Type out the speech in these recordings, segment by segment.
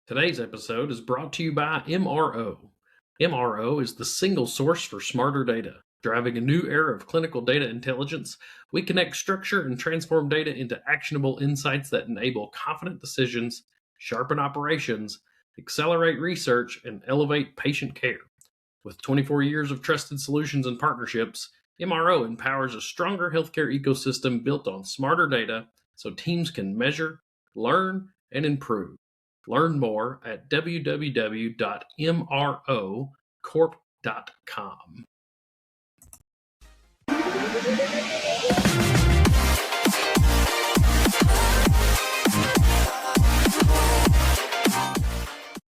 Today's episode is brought to you by MRO. MRO is the single source for smarter data. Driving a new era of clinical data intelligence, we connect structure and transform data into actionable insights that enable confident decisions, sharpen operations, accelerate research, and elevate patient care. With 24 years of trusted solutions and partnerships, MRO empowers a stronger healthcare ecosystem built on smarter data so teams can measure, learn, and improve. Learn more at www.mrocorp.com.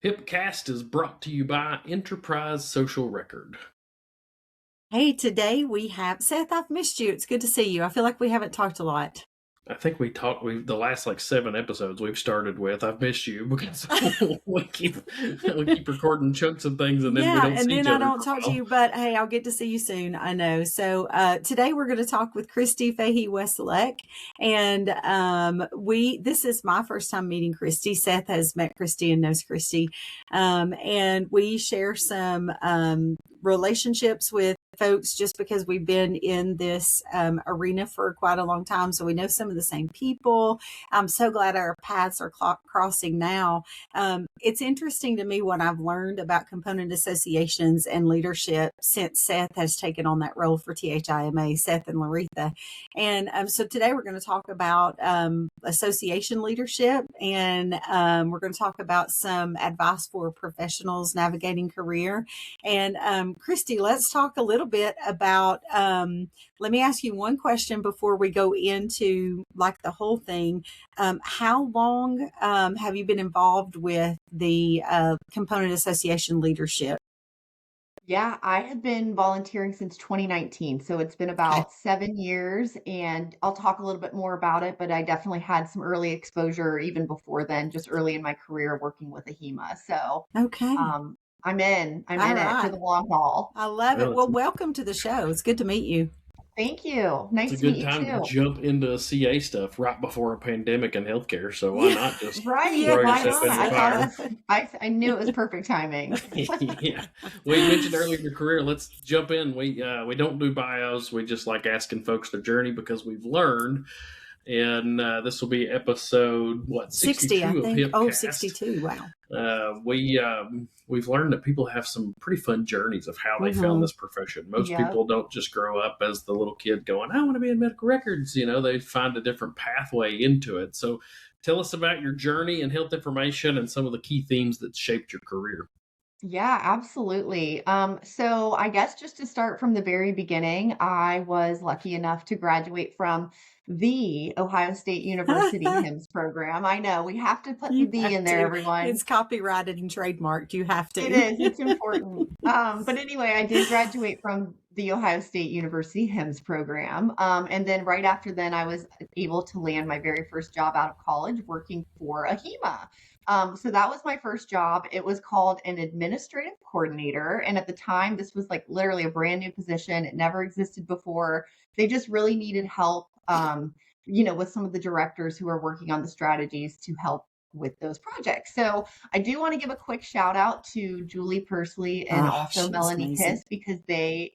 HIPcast is brought to you by Enterprise Social Record. Hey, today we have Seth. I've missed you. It's good to see you. I feel like we haven't talked a lot. I think we talked. The last 7 episodes we've started with. I've missed you because we keep recording chunks of things and then we don't see each other. I don't talk to you. But hey, I'll get to see you soon. I know. So today we're going to talk with Kristi Fahy Wesolek, and this is my first time meeting Kristi. Seth has met Kristi and knows Kristi, and we share some relationships with folks just because we've been in this arena for quite a long time. So we know some of the same people. I'm so glad our paths are crossing now. It's interesting to me what I've learned about component associations and leadership since Seth has taken on that role for THIMA, Seth and Laretha. And so today we're going to talk about association leadership, and we're going to talk about some advice for professionals navigating career. And Kristi, let's talk a little bit about, let me ask you one question before we go into the whole thing. How long have you been involved with the component association leadership? Yeah, I have been volunteering since 2019. So it's been about 7 years, and I'll talk a little bit more about it, but I definitely had some early exposure even before then, just early in my career working with OHIMA. So I'm in it for the long haul. I love it. Well, welcome to the show. It's good to meet you. Thank you. Nice to meet you too. It's a good time to jump into CA stuff right before a pandemic in healthcare. So why not just throw yourself in the fire? I knew it was perfect timing. Yeah. We mentioned earlier your career. Let's jump in. We don't do bios. We just like asking folks their journey because we've learned. And this will be episode 60, I think. HIPcast. 62. Wow. We've learned that people have some pretty fun journeys of how they found this profession. Most people don't just grow up as the little kid going, I want to be in medical records. They find a different pathway into it. So tell us about your journey in health information and some of the key themes that shaped your career. Yeah, absolutely. So I guess just to start from the very beginning, I was lucky enough to graduate from the Ohio State University HIMSS program. I know we have to put the D in there, everyone. It's copyrighted and trademarked. You have to. It is. It's important. But anyway, I did graduate from the Ohio State University HIMSS program. And then right after then, I was able to land my very first job out of college working for OHIMA. So that was my first job. It was called an administrative coordinator. And at the time, this was literally a brand new position. It never existed before. They just really needed help, with some of the directors who are working on the strategies to help with those projects. So I do want to give a quick shout out to Julie Pursley and also Melanie Kiss, because they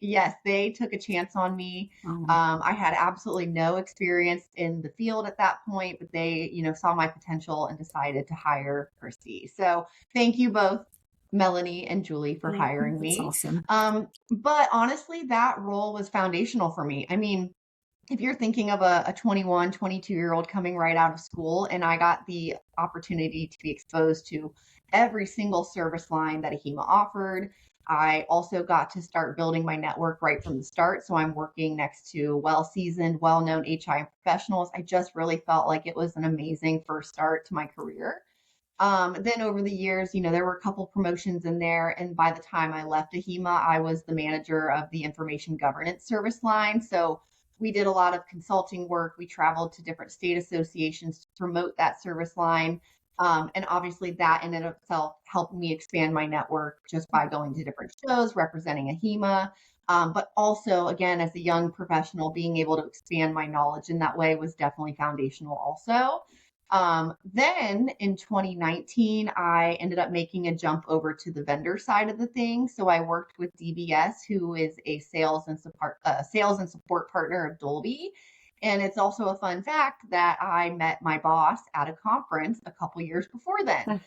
took a chance on me. I had absolutely no experience in the field at that point, but they, saw my potential and decided to hire Kristi. So thank you both, Melanie and Julie, for hiring me. That's awesome. But honestly, that role was foundational for me. I mean, if you're thinking of a 21, 22-year-old coming right out of school, and I got the opportunity to be exposed to every single service line that OHIMA offered, I also got to start building my network right from the start. So I'm working next to well-seasoned, well-known HI professionals. I just really felt like it was an amazing first start to my career. Then over the years, there were a couple promotions in there. And by the time I left OHIMA, I was the manager of the information governance service line. So we did a lot of consulting work. We traveled to different state associations to promote that service line. And obviously that in and of itself helped me expand my network just by going to different shows, representing OHIMA. But also, again, as a young professional, being able to expand my knowledge in that way was definitely foundational also. Then in 2019, I ended up making a jump over to the vendor side of the thing. So I worked with DBS, who is a sales and support partner of Dolby. And it's also a fun fact that I met my boss at a conference a couple years before then.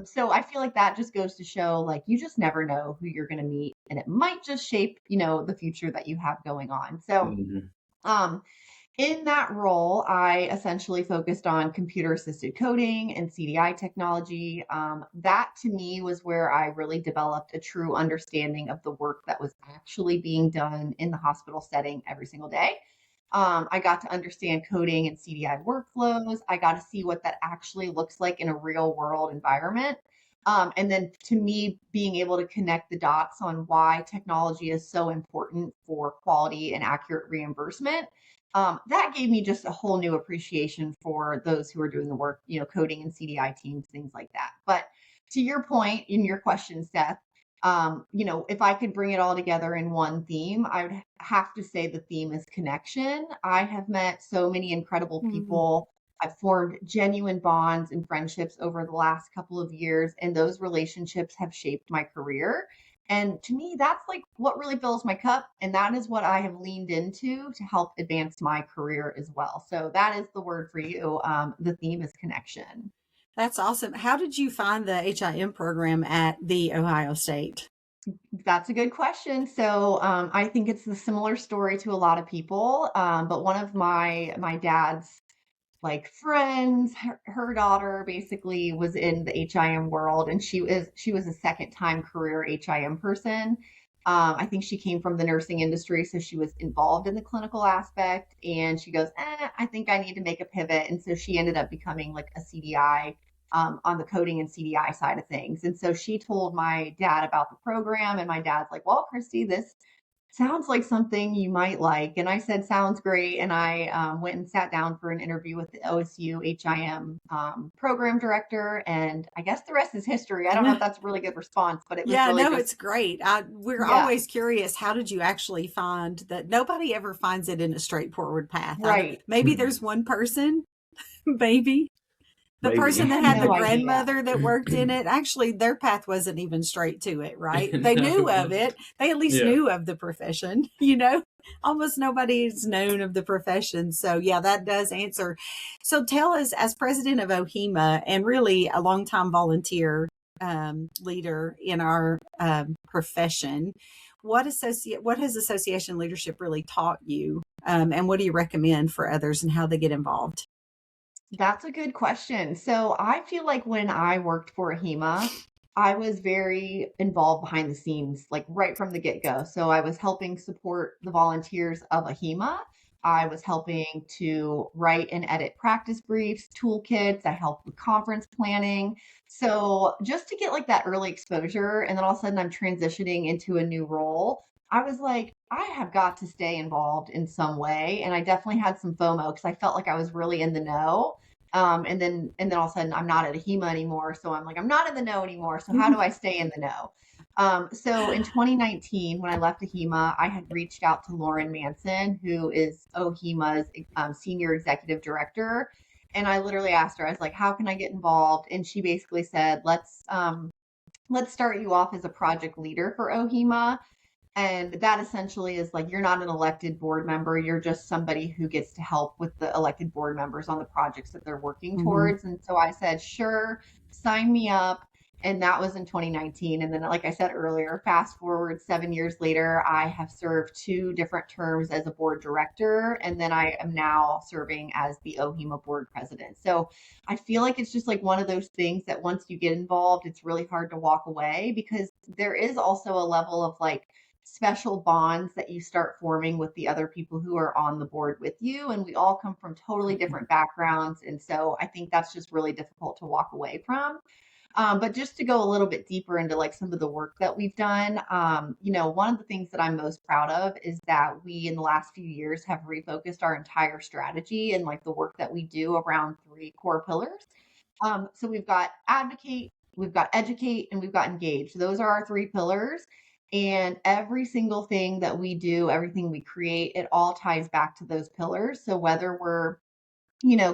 So I feel like that just goes to show, like, you just never know who you're going to meet, and it might just shape, the future that you have going on. So, in that role, I essentially focused on computer assisted coding and CDI technology. That to me was where I really developed a true understanding of the work that was actually being done in the hospital setting every single day. I got to understand coding and CDI workflows. I got to see what that actually looks like in a real world environment. And then to me, being able to connect the dots on why technology is so important for quality and accurate reimbursement. That gave me just a whole new appreciation for those who are doing the work, coding and CDI teams, things like that. But to your point in your question, Seth, if I could bring it all together in one theme, I would have to say the theme is connection. I have met so many incredible people. I've formed genuine bonds and friendships over the last couple of years, and those relationships have shaped my career. And to me, that's like what really fills my cup. And that is what I have leaned into to help advance my career as well. So that is the word for you. The theme is connection. That's awesome. How did you find the HIM program at the Ohio State? That's a good question. So I think it's a similar story to a lot of people. But one of my dad's friends, her daughter basically was in the HIM world, and she was a second time career HIM person. I think she came from the nursing industry, so she was involved in the clinical aspect, and she goes, I think I need to make a pivot. And so she ended up becoming like a CDI on the coding and CDI side of things. And so she told my dad about the program, and my dad's like, well, Kristi, this sounds like something you might like. And I said, sounds great. And I went and sat down for an interview with the OSU HIM program director. And I guess the rest is history. I don't know if that's a really good response, but it was it's great. We're always curious. How did you actually find that? Nobody ever finds it in a straightforward path. Right. Maybe there's one person, maybe. The person that had the grandmother that worked in it, actually, their path wasn't even straight to it, right? They knew of it. They at least knew of the profession, Almost nobody's known of the profession. So, yeah, that does answer. So tell us, as president of OHIMA and really a longtime volunteer leader in our profession, what has association leadership really taught you? And what do you recommend for others and how they get involved? That's a good question. So I feel like when I worked for OHIMA, I was very involved behind the scenes, like right from the get-go. So I was helping support the volunteers of OHIMA. I was helping to write and edit practice briefs, toolkits. I helped with conference planning. So just to get like that early exposure, and then all of a sudden I'm transitioning into a new role, I was like, I have got to stay involved in some way. And I definitely had some FOMO because I felt like I was really in the know. And then all of a sudden I'm not at OHIMA anymore. So I'm like, I'm not in the know anymore. So how do I stay in the know? So in 2019, when I left OHIMA, I had reached out to Lauren Manson, who is OHIMA's senior executive director. And I literally asked her, I was like, how can I get involved? And she basically said, let's start you off as a project leader for OHIMA. And that essentially is like, you're not an elected board member. You're just somebody who gets to help with the elected board members on the projects that they're working towards. And so I said, sure, sign me up. And that was in 2019. And then, like I said earlier, fast forward 7 years later, I have served 2 different terms as a board director. And then I am now serving as the OHIMA board president. So I feel like it's just like one of those things that once you get involved, it's really hard to walk away, because there is also a level of like special bonds that you start forming with the other people who are on the board with you. And we all come from totally different backgrounds. And so I think that's just really difficult to walk away from. But just to go a little bit deeper into like some of the work that we've done, one of the things that I'm most proud of is that we in the last few years have refocused our entire strategy and like the work that we do around 3 core pillars. So we've got advocate, we've got educate, and we've got engage. Those are our 3 pillars. And every single thing that we do, everything we create, it all ties back to those pillars. So whether we're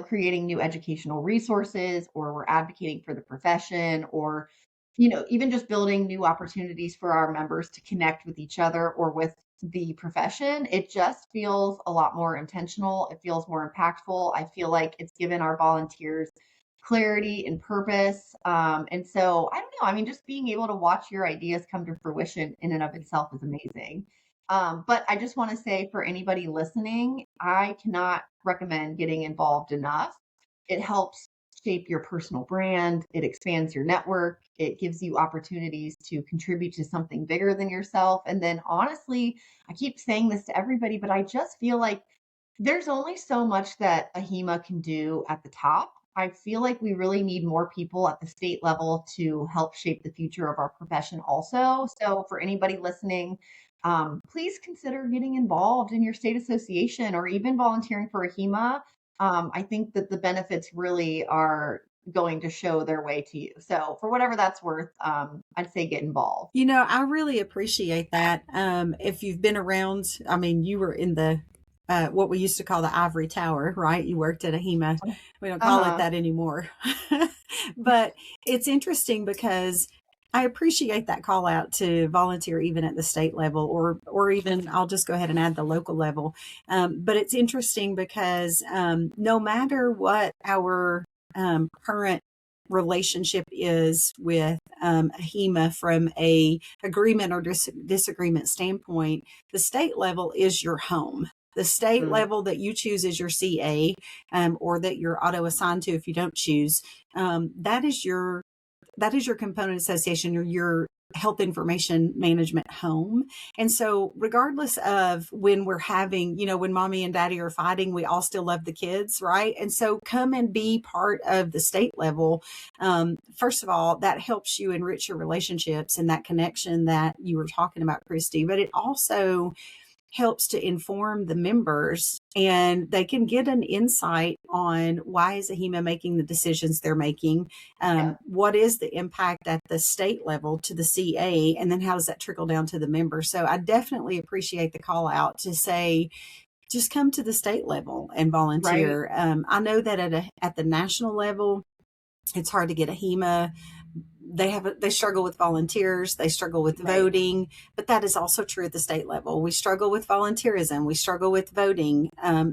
creating new educational resources, or we're advocating for the profession, or, even just building new opportunities for our members to connect with each other or with the profession, it just feels a lot more intentional. It feels more impactful. I feel like it's given our volunteers clarity and purpose. And so I don't know. I mean, just being able to watch your ideas come to fruition in and of itself is amazing. But I just want to say, for anybody listening, I cannot recommend getting involved enough. It helps shape your personal brand. It expands your network. It gives you opportunities to contribute to something bigger than yourself. And then honestly, I keep saying this to everybody, but I just feel like there's only so much that AHIMA can do at the top. I feel like we really need more people at the state level to help shape the future of our profession also. So for anybody listening, please consider getting involved in your state association or even volunteering for AHIMA. I think that the benefits really are going to show their way to you. So for whatever that's worth, I'd say get involved. I really appreciate that. If you've been around, I mean, you were in the what we used to call the ivory tower, right? You worked at AHIMA. We don't call it that anymore. But it's interesting because I appreciate that call out to volunteer even at the state level, or even I'll just go ahead and add the local level. But it's interesting because no matter what our current relationship is with AHIMA from a agreement or disagreement standpoint, the state level is your home. The state level that you choose as your CA, or that you're auto assigned to if you don't choose, that is your component association or your health information management home. And so regardless of when we're having, when mommy and daddy are fighting, we all still love the kids, right? And so come and be part of the state level. First of all, that helps you enrich your relationships and that connection that you were talking about, Kristi, but it also helps to inform the members, and they can get an insight on why is AHIMA making the decisions they're making. What is the impact at the state level to the CA, and then how does that trickle down to the member? So I definitely appreciate the call out to say, just come to the state level and volunteer. Right. I know that at the national level, it's hard to get AHIMA. They struggle with volunteers, they struggle with voting, but that is also true at the state level. We struggle with volunteerism, we struggle with voting.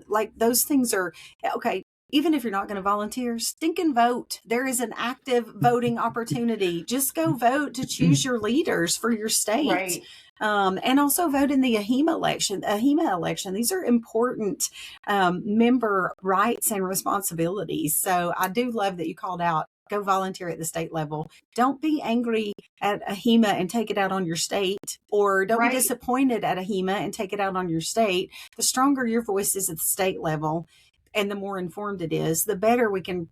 Like those things are okay. Even if you're not going to volunteer, stink and vote. There is an active voting opportunity. Just go vote to choose your leaders for your state. Right. And also vote in the OHIMA election. These are important member rights and responsibilities. So I do love that you called out, go volunteer at the state level. Don't be angry at AHIMA and take it out on your state, or don't be disappointed at AHIMA and take it out on your state. The stronger your voice is at the state level and the more informed it is, the better we can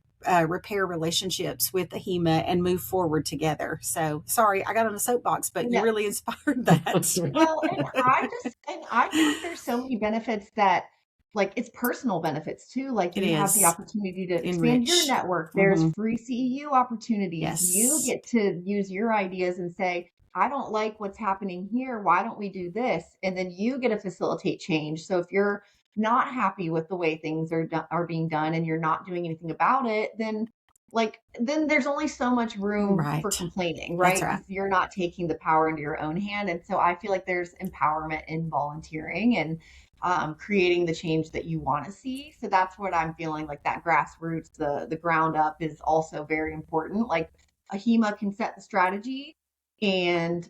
repair relationships with AHIMA and move forward together. So sorry, I got on a soapbox, but you really inspired that. Well, and I feel like there's so many benefits that, like, it's personal benefits too. Like you have the opportunity to expand your network. There's free CEU opportunities. Yes. You get to use your ideas and say, I don't like what's happening here. Why don't we do this? And then you get to facilitate change. So if you're not happy with the way things are being done and you're not doing anything about it, then there's only so much room for complaining, right? Because you're not taking the power into your own hand. And so I feel like there's empowerment in volunteering and creating the change that you want to see. So that's what I'm feeling like, that grassroots, the ground up is also very important. Like AHIMA can set the strategy, and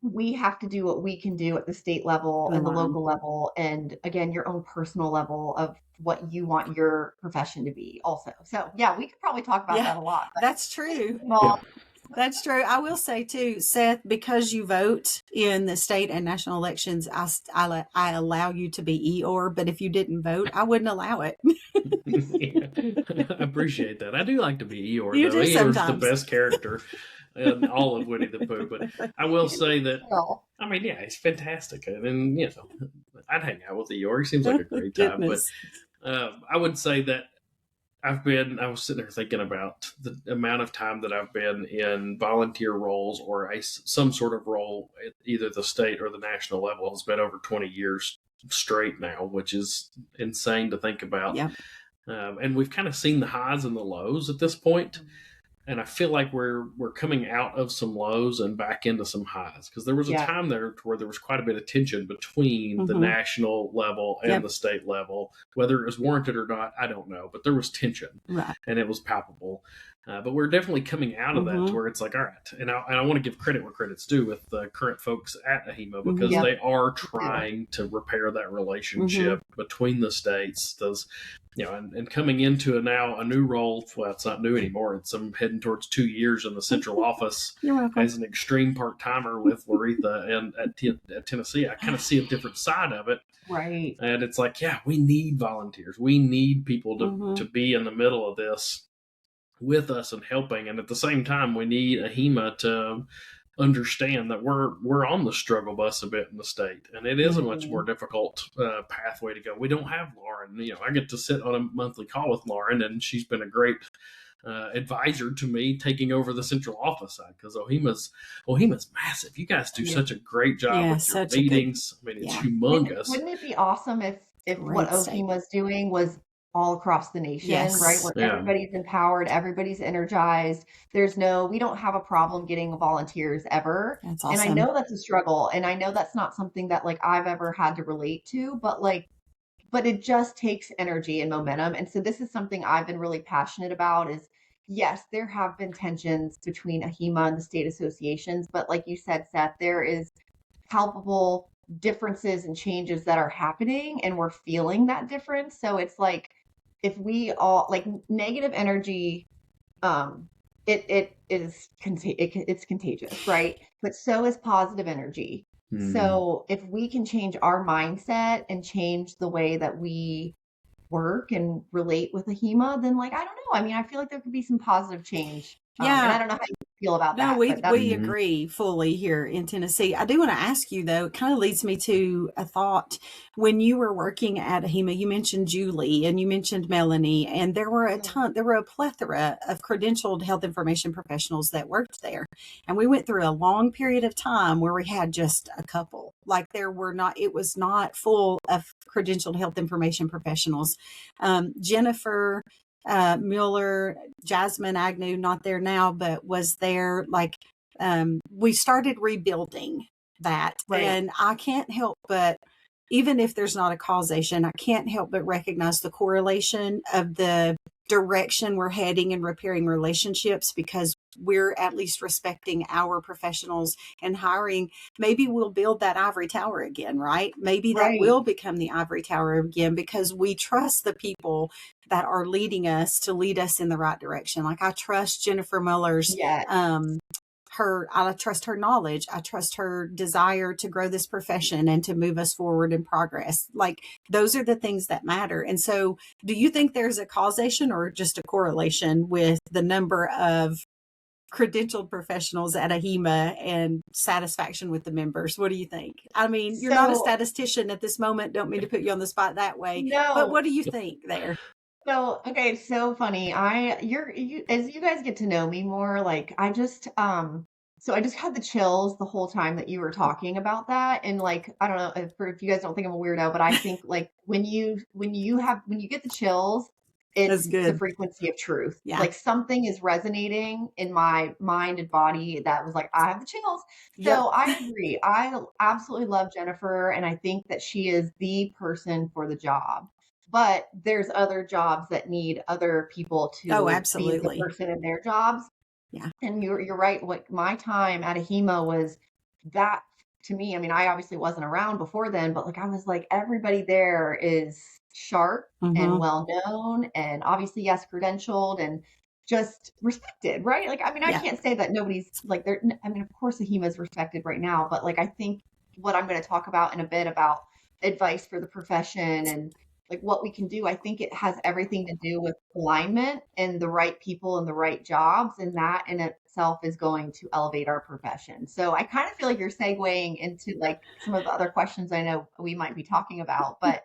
we have to do what we can do at the state level and the local level, and again, your own personal level of what you want your profession to be also. So yeah, we could probably talk about that a lot. That's true. That's true. I will say too, Seth, because you vote in the state and national elections, I allow you to be Eeyore, but if you didn't vote, I wouldn't allow it. I appreciate that. I do like to be Eeyore, though. Eeyore's the best character in all of Winnie the Pooh. But I will say that, I mean, yeah, it's fantastic. And, I'd hang out with Eeyore. He seems like a great time. But I would say that I was sitting there thinking about the amount of time that I've been in volunteer roles or some sort of role at either the state or the national level. It's been over 20 years straight now, which is insane to think about. Yeah. And we've kind of seen the highs and the lows at this point. And I feel like we're coming out of some lows and back into some highs, because there was a time there where there was quite a bit of tension between the national level and the state level. Whether it was warranted or not, I don't know, but there was tension, and it was palpable. But we're definitely coming out of that to where it's like, all right. And I want to give credit where credit's due with the current folks at OHIMA, because they are trying to repair that relationship between the states. Those, and coming into now a new role. Well, it's not new anymore. I'm heading towards 2 years in the central office as an extreme part-timer with Loretha and at Tennessee. I kind of see a different side of it. Right. And it's like, we need volunteers. We need people to be in the middle of this with us and helping. And at the same time, we need OHIMA to understand that we're on the struggle bus a bit in the state, and it is a much more difficult pathway to go. We don't have Lauren. I get to sit on a monthly call with Lauren, and she's been a great advisor to me, taking over the central office side, because OHIMA's massive. You guys do such a great job with your meetings. It's humongous. Wouldn't it be awesome if what OHIMA's doing was all across the nation, right? Where everybody's empowered, everybody's energized. We don't have a problem getting volunteers ever. That's awesome. And I know that's a struggle. And I know that's not something that I've ever had to relate to, but it just takes energy and momentum. And so this is something I've been really passionate about is, yes, there have been tensions between OHIMA and the state associations, but like you said, Seth, there is palpable differences and changes that are happening, and we're feeling that difference. So it's like, if we all negative energy, it's contagious, right? But so is positive energy. So if we can change our mindset and change the way that we work and relate with OHIMA, then I don't know. I feel like there could be some positive change. And I don't know how you feel about that. No, we agree fully here in Tennessee. I do want to ask you, though, it kind of leads me to a thought. When you were working at OHIMA, you mentioned Julie and you mentioned Melanie, and there were a plethora of credentialed health information professionals that worked there. And we went through a long period of time where we had just a couple. It was not full of credentialed health information professionals. Jennifer Mueller, Jasmine Agnew, not there now, but was there. We started rebuilding that. Right. And I can't help but, even if there's not a causation, I can't help but recognize the correlation of the direction we're heading in repairing relationships, because we're at least respecting our professionals and hiring. Maybe we'll build that ivory tower again, right? Maybe that will become the ivory tower again, because we trust the people that are leading us to lead us in the right direction. I trust Jennifer Muller's, I trust her knowledge. I trust her desire to grow this profession and to move us forward in progress. Those are the things that matter. And so, do you think there's a causation or just a correlation with the number of credentialed professionals at OHIMA and satisfaction with the members? What do you think? You're not a statistician at this moment. Don't mean to put you on the spot that way. No. But what do you think there? So, okay, it's so funny. As you guys get to know me more, I just had the chills the whole time that you were talking about that. And I don't know if you guys don't think I'm a weirdo, but I think when you get the chills, it's the frequency of truth. Yeah. Something is resonating in my mind and body that was I have the chills. So I agree. I absolutely love Jennifer, and I think that she is the person for the job. But there's other jobs that need other people to be the person in their jobs. Yeah. And you're right. My time at OHIMA was that, to me. I obviously wasn't around before then, but I was everybody there is sharp and well known, and obviously, yes, credentialed and just respected, right? I can't say that nobody's there. Of course, OHIMA is respected right now, but I think what I'm going to talk about in a bit about advice for the profession and what we can do, I think it has everything to do with alignment and the right people and the right jobs. And that in itself is going to elevate our profession. So I kind of feel like you're segueing into some of the other questions I know we might be talking about. But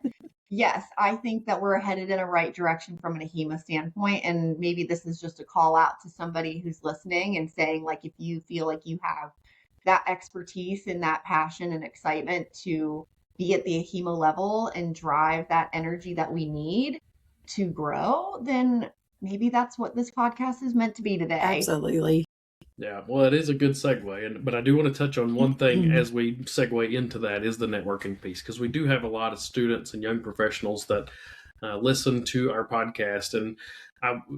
yes, I think that we're headed in a right direction from an OHIMA standpoint. And maybe this is just a call out to somebody who's listening and saying, if you feel like you have that expertise and that passion and excitement to be at the OHIMA level and drive that energy that we need, to grow, then maybe that's what this podcast is meant to be today. Absolutely. Yeah, well, it is a good segue, but I do want to touch on one thing as we segue into that is the networking piece, because we do have a lot of students and young professionals that listen to our podcast, and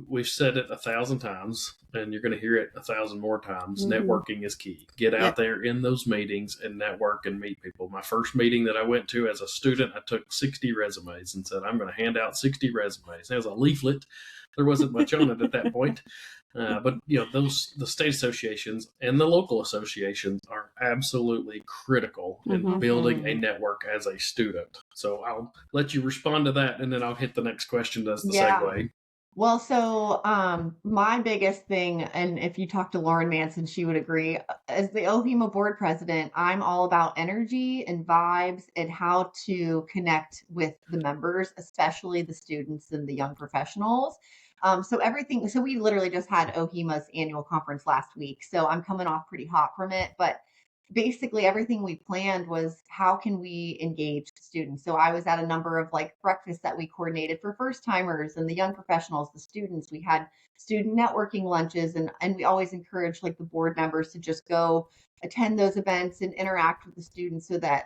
we've said it 1,000 times, and you're going to hear it 1,000 more times. Networking is key. Get out there in those meetings and network and meet people. My first meeting that I went to as a student, I took 60 resumes and said, I'm going to hand out 60 resumes. It was a leaflet. There wasn't much on it at that point. But the state associations and the local associations are absolutely critical in building a network as a student. So I'll let you respond to that, and then I'll hit the next question as the segue. Well, so my biggest thing, and if you talk to Lauren Manson, she would agree, as the OHIMA board president, I'm all about energy and vibes and how to connect with the members, especially the students and the young professionals. So we literally just had OHIMA's annual conference last week. So I'm coming off pretty hot from it, but basically everything we planned was how can we engage students. So I was at a number of breakfasts that we coordinated for first timers and the young professionals, the students. We had student networking lunches, and we always encourage the board members to just go attend those events and interact with the students, so that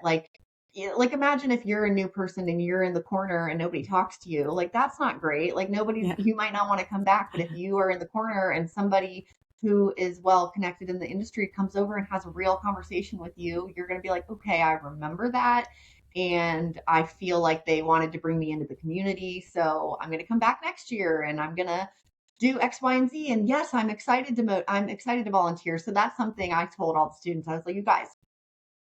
imagine if you're a new person and you're in the corner and nobody talks to you, that's not great. You might not want to come back, but if you are in the corner and somebody who is well connected in the industry comes over and has a real conversation with you, you're going to be like, okay, I remember that. And I feel like they wanted to bring me into the community. So I'm going to come back next year and I'm going to do X, Y, and Z. And yes, I'm excited to volunteer. So that's something I told all the students. I was like, you guys,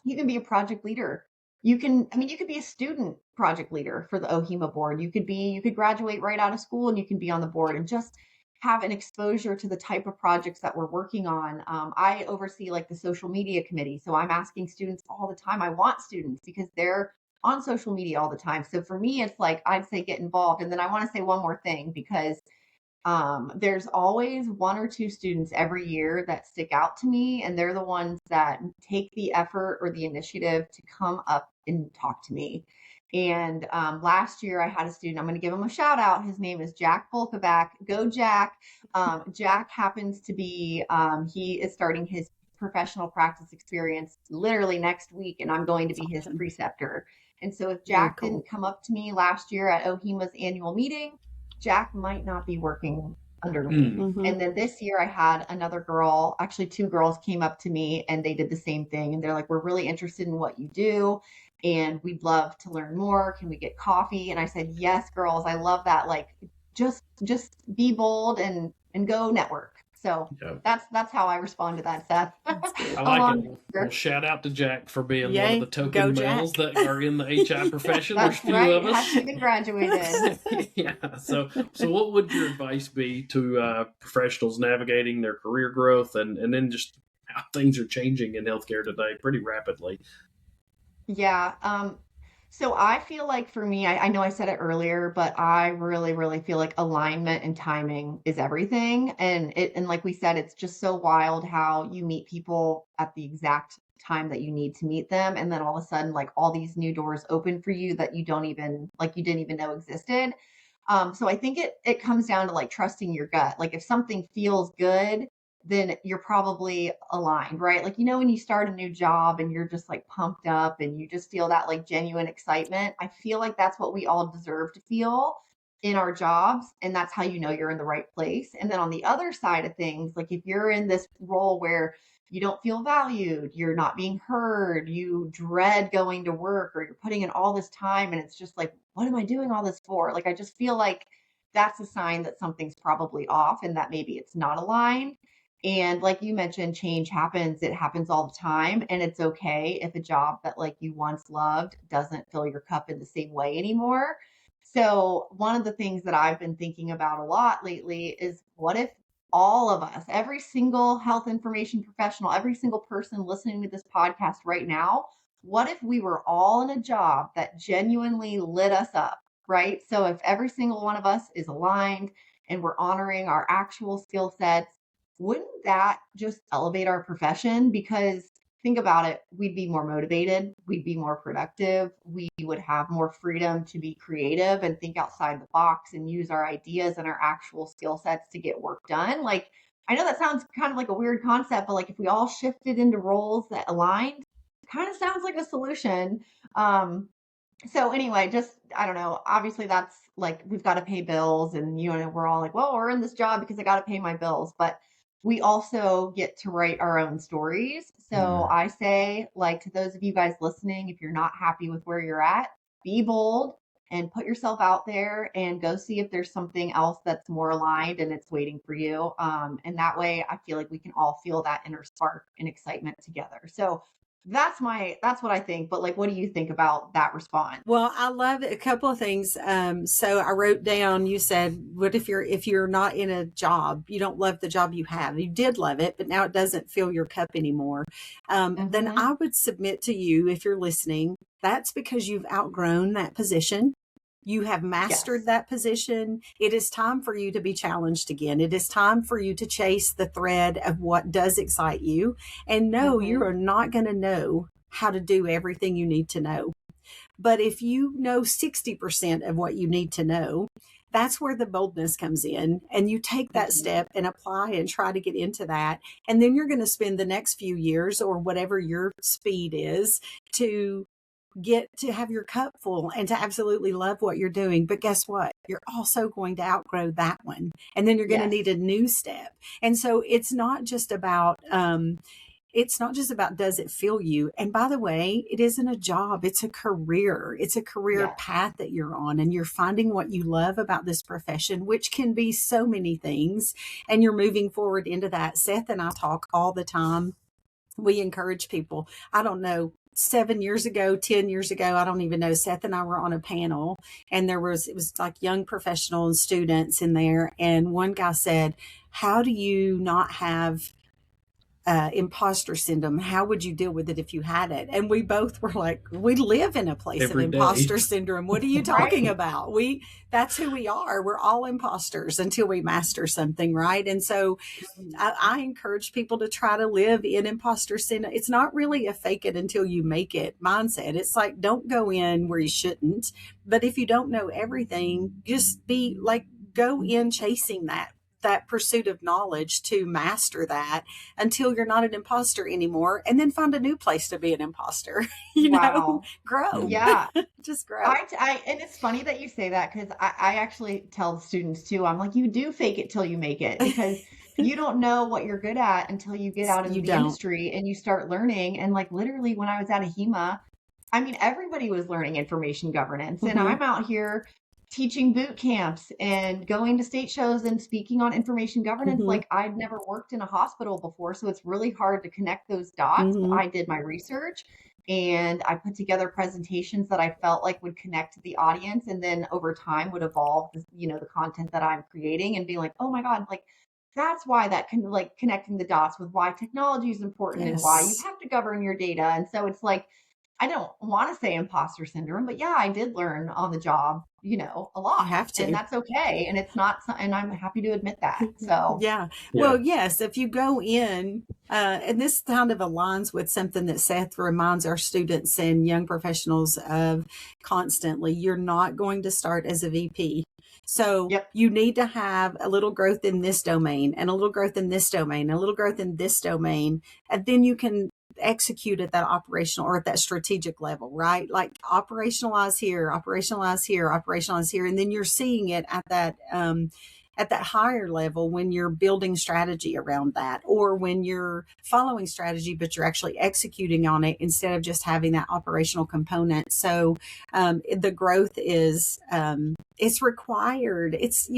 you can be a project leader. You could be a student project leader for the OHIMA board. You could graduate right out of school and you can be on the board and just have an exposure to the type of projects that we're working on. I oversee the social media committee. So I'm asking students all the time. I want students because they're on social media all the time. So for me, it's I'd say get involved. And then I want to say one more thing, because there's always one or two students every year that stick out to me, and they're the ones that take the effort or the initiative to come up and talk to me. And last year I had a student, I'm going to give him a shout out. His name is Jack Volkovac. Go Jack. Jack happens to be, he is starting his professional practice experience literally next week, and I'm going to be his preceptor. And so if Jack didn't come up to me last year at OHIMA's annual meeting, Jack might not be working under me. And then this year I had another girl, actually two girls came up to me and they did the same thing. And they're like, we're really interested in what you do and we'd love to learn more. Can we get coffee? And I said, yes, girls, I love that. Just be bold and go network. So that's how I respond to that, Seth. I like it. Well, shout out to Jack for being one of the token males that are in the HI profession. There's a few of us. Hasn't even graduated. So what would your advice be to professionals navigating their career growth and then just how things are changing in healthcare today pretty rapidly? Yeah. So I feel like for me, I know I said it earlier, but I really, really feel like alignment and timing is everything. And like we said, it's just so wild how you meet people at the exact time that you need to meet them. And then all of a sudden, all these new doors open for you that you didn't even know existed. So I think it comes down to trusting your gut. If something feels good, then you're probably aligned, right? When you start a new job and you're just pumped up and you just feel that genuine excitement, I feel like that's what we all deserve to feel in our jobs. And that's how you know you're in the right place. And then on the other side of things, if you're in this role where you don't feel valued, you're not being heard, you dread going to work, or you're putting in all this time and it's just what am I doing all this for? I just feel like that's a sign that something's probably off and that maybe it's not aligned. And like you mentioned, change happens. It happens all the time. And it's okay if a job that you once loved doesn't fill your cup in the same way anymore. So one of the things that I've been thinking about a lot lately is what if all of us, every single health information professional, every single person listening to this podcast right now, what if we were all in a job that genuinely lit us up, right? So if every single one of us is aligned and we're honoring our actual skill sets, wouldn't that just elevate our profession? Because think about it, we'd be more motivated, we'd be more productive, we would have more freedom to be creative and think outside the box and use our ideas and our actual skill sets to get work done. Like, I know that sounds kind of like a weird concept, but like if we all shifted into roles that aligned, kind of sounds like a solution. So anyway, just, I don't know, obviously that's like, we've got to pay bills, and, we're all like, well, we're in this job because I got to pay my bills, but we also get to write our own stories. So I say, like, to those of you guys listening, if you're not happy with where you're at, be bold and put yourself out there and go see if there's something else that's more aligned and it's waiting for you. And that way I feel like we can all feel that inner spark and excitement together. So that's what I think. But like, what do you think about that response? Well, I love a couple of things. So I wrote down, you said, what if you're not in a job, you don't love the job you have, you did love it, but now it doesn't fill your cup anymore. Then I would submit to you, if you're listening, that's because you've outgrown that position. You have mastered that position. It is time for you to be challenged again. It is time for you to chase the thread of what does excite you. And no, you are not going to know how to do everything you need to know. But if you know 60% of what you need to know, that's where the boldness comes in. And you take that step and apply and try to get into that. And then you're going to spend the next few years, or whatever your speed is, to get to have your cup full and to absolutely love what you're doing. But guess what? You're also going to outgrow that one. And then you're going to need a new step. And so it's not just about, does it fill you? And by the way, it isn't a job. It's a career. It's a career path that you're on, and you're finding what you love about this profession, which can be so many things. And you're moving forward into that. Seth and I talk all the time. We encourage people. I don't know, 7 years ago, 10 years ago, I don't even know, Seth and I were on a panel, and it was like young professional and students in there. And one guy said, how do you not have imposter syndrome? How would you deal with it if you had it? And we both were like, we live in a place Every of day. imposter syndrome. What are you talking about? That's who we are. We're all imposters until we master something, right? And so I encourage people to try to live in imposter syndrome. It's not really a fake it until you make it mindset. It's like, don't go in where you shouldn't. But if you don't know everything, just be like, go in chasing that pursuit of knowledge to master that until you're not an imposter anymore, and then find a new place to be an imposter. Grow. Yeah. Just grow. And it's funny that you say that, because I actually tell the students too, I'm like, you do fake it till you make it, because you don't know what you're good at until you get out into the industry and you start learning. And like, literally when I was at OHIMA, I mean, everybody was learning information governance, and I'm out here teaching boot camps and going to state shows and speaking on information governance. Like, I'd never worked in a hospital before, so it's really hard to connect those dots. But I did my research and I put together presentations that I felt like would connect to the audience, and then over time would evolve, the content that I'm creating, and be like, oh my God, like, that's why that can, like, connecting the dots with why technology is important and why you have to govern your data. And so it's like, I don't want to say imposter syndrome, but I did learn on the job, a lot. You have to. And that's okay. And it's not, and I'm happy to admit that. So, Well, yes, if you go in, and this kind of aligns with something that Seth reminds our students and young professionals of constantly, you're not going to start as a VP. So you need to have a little growth in this domain, and a little growth in this domain, and a little growth in this domain. And then you can execute at that operational or at that strategic level, right? Like, operationalize here, operationalize here, operationalize here. And then you're seeing it at that higher level when you're building strategy around that, or when you're following strategy, but you're actually executing on it instead of just having that operational component. So the growth is, it's required. It's,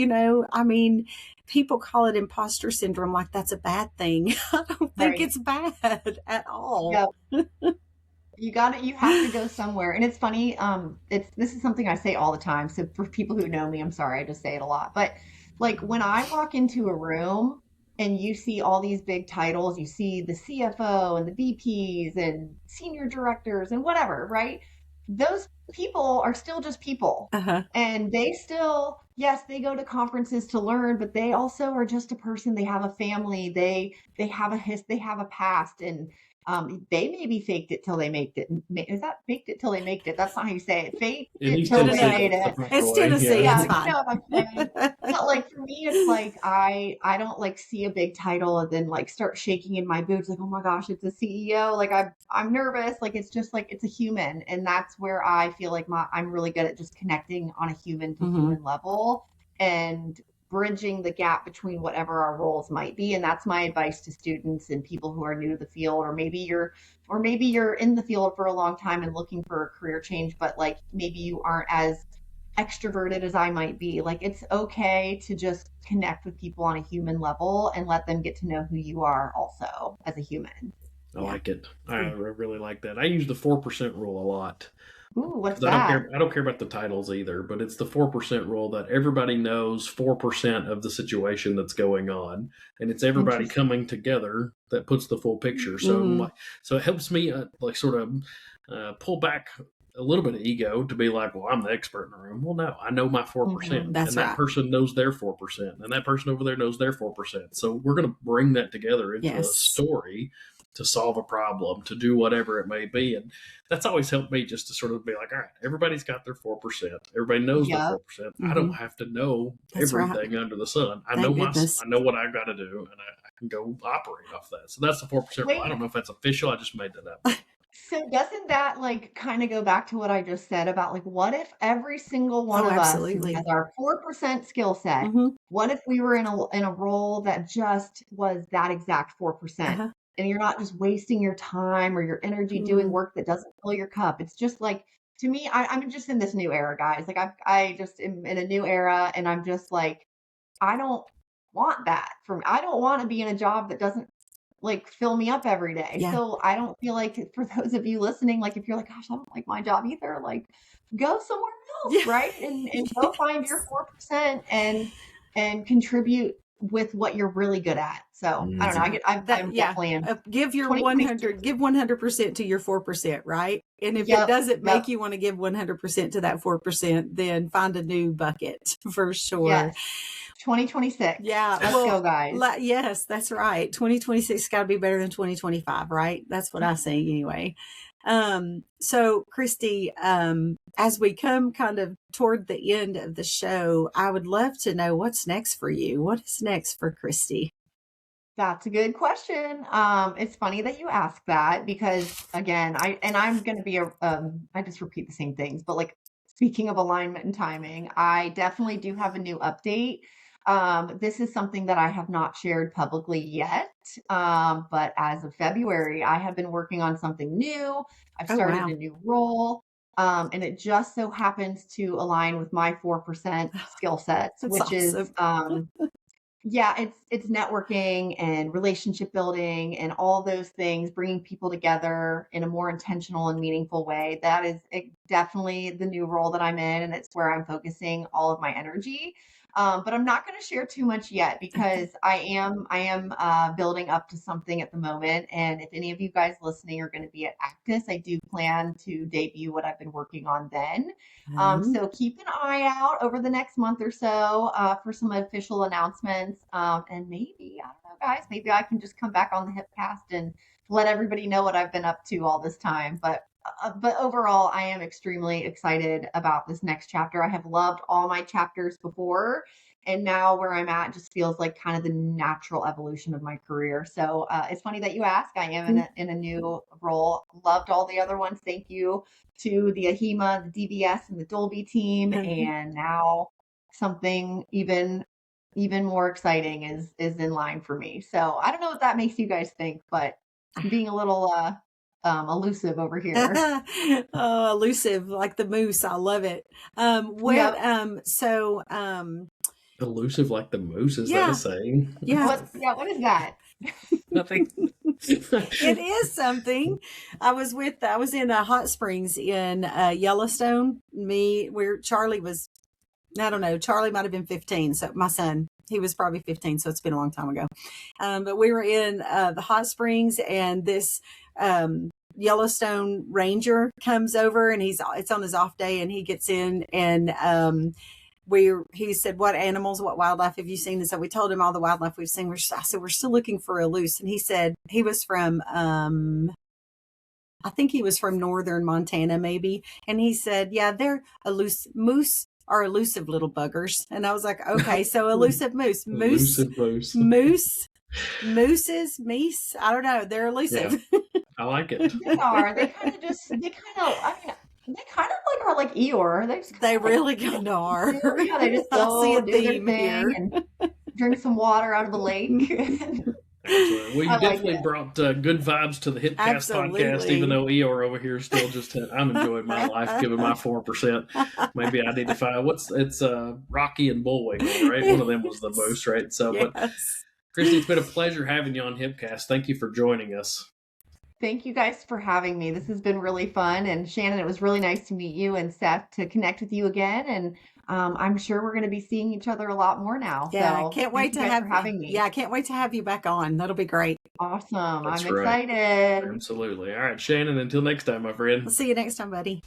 people call it imposter syndrome like that's a bad thing. I don't think it's bad at all. You have to go somewhere. And it's funny. This is something I say all the time. So for people who know me, I'm sorry, I just say it a lot, but like, when I walk into a room and you see all these big titles, you see the CFO and the VPs and senior directors and whatever, right? Those people are still just people, and they still yes, they go to conferences to learn, but they also are just a person. They have a family. They have they have a past, and they maybe faked it till they made it. Is that faked it till they made it? That's not how you say it. Faked In it East till they Tennessee, made that's the it. proper It's way. Tennessee. Yeah. It's Yeah, fine. you know what I'm saying. But like for me, it's like I don't like see a big title and then like start shaking in my boots like, oh my gosh, it's a CEO. Like I'm nervous. Like it's just like it's a human, and that's where I feel like I'm really good at just connecting on a human to human level and bridging the gap between whatever our roles might be. And that's my advice to students and people who are new to the field, or maybe you're in the field for a long time and looking for a career change, but like maybe you aren't as extroverted as I might be. Like it's okay to just connect with people on a human level and let them get to know who you are also as a human. I like it. I really like that. I use the 4% rule a lot. Ooh, what's 'Cause I don't that? care. I don't care about the titles either, but it's the 4% rule that everybody knows 4% of the situation that's going on, and it's everybody Interesting. coming together that puts the full picture. So, so it helps me like sort of pull back a little bit of ego to be like, well, I'm the expert in the room. Well, no, I know my 4%, That's and that right. person knows their 4%, and that person over there knows their 4%. So we're going to bring that together into a story to solve a problem, to do whatever it may be. And that's always helped me just to sort of be like, all right, everybody's got their 4%. Everybody knows their 4%. I don't have to know everything under the sun. I know I know what I've got to do, and I can go operate off that. So that's the 4% rule. I don't know if that's official. I just made that up. So doesn't that like kind of go back to what I just said about like, what if every single one of us who has our 4% skill set, what if we were in a role that just was that exact 4%? And you're not just wasting your time or your energy doing work that doesn't fill your cup. It's just like, to me, I'm just in this new era, guys. Like I just am in a new era, and I'm just like, I don't want that from, I don't want to be in a job that doesn't like fill me up every day. So I don't feel like, for those of you listening, like if you're like, gosh, I don't like my job either, like go somewhere else, right? And go find your 4% and contribute with what you're really good at. So I don't know. I'm definitely in. Give your 100% to your 4%, right? And if it doesn't make you want to give 100% to that 4%, then find a new bucket for sure. Yes. 2026. Yeah. Let's go, guys. Yes, that's right. 2026 got to be better than 2025, right? That's what I say anyway. So Kristi, as we come kind of toward the end of the show, I would love to know what's next for you. What is next for Kristi? That's a good question. It's funny that you ask that, because again, I'm going to be I just repeat the same things, but like speaking of alignment and timing, I definitely do have a new update. This is something that I have not shared publicly yet. But as of February, I have been working on something new. I've started a new role. And it just so happens to align with my 4% skill sets, which is, yeah, it's networking and relationship building and all those things, bringing people together in a more intentional and meaningful way. That is definitely the new role that I'm in, and it's where I'm focusing all of my energy. But I'm not going to share too much yet, because I am building up to something at the moment. And if any of you guys listening are going to be at ACTIS, I do plan to debut what I've been working on then. So keep an eye out over the next month or so for some official announcements. And maybe, I don't know, guys, maybe I can just come back on the HIPcast and let everybody know what I've been up to all this time. But overall, I am extremely excited about this next chapter. I have loved all my chapters before, and now where I'm at just feels like kind of the natural evolution of my career. So it's funny that you ask. I am in a new role. Loved all the other ones. Thank you to the OHIMA, the DVS, and the Dolby team. And now something even more exciting is in line for me. So I don't know what that makes you guys think, but I'm being a little elusive over here. Oh, elusive, like the moose. I love it. Elusive like the moose, is that a saying? Yeah. What is that? Nothing. It is something. I was in hot springs in Yellowstone. Where Charlie was, I don't know, Charlie might have been 15. So my son, he was probably 15. So it's been a long time ago. But we were in the hot springs, and this Yellowstone ranger comes over, and it's on his off day, and he gets in, and he said, what animals, what wildlife have you seen? And so we told him all the wildlife we've seen. I said, we're still looking for a loose. And he said he was from, I think he was from northern Montana, maybe. And he said, yeah, they're moose are elusive little buggers. And I was like, okay, so elusive moose. Elusive Mooses, meese, I don't know. They're elusive. Yeah, I like it. They are. They kind of they kind of like are like Eeyore. They really kind of are. Yeah, they just go do their thing and drink some water out of the lake. Absolutely. We definitely brought good vibes to the HIPcast podcast, even though Eeyore over here is still just, I'm enjoying my life, giving my 4%. Maybe I need to find, it's Rocky and Bullwinkle, right? One of them was the most, right? So, yes. But Kristi, it's been a pleasure having you on HIPcast. Thank you for joining us. Thank you guys for having me. This has been really fun. And Shannan, it was really nice to meet you, and Seth, to connect with you again. And I'm sure we're going to be seeing each other a lot more now. Yeah, so can't wait to having me. Yeah, I can't wait to have you back on. That'll be great. Awesome. That's I'm right. excited. Absolutely. All right, Shannan, until next time, my friend. We'll see you next time, buddy.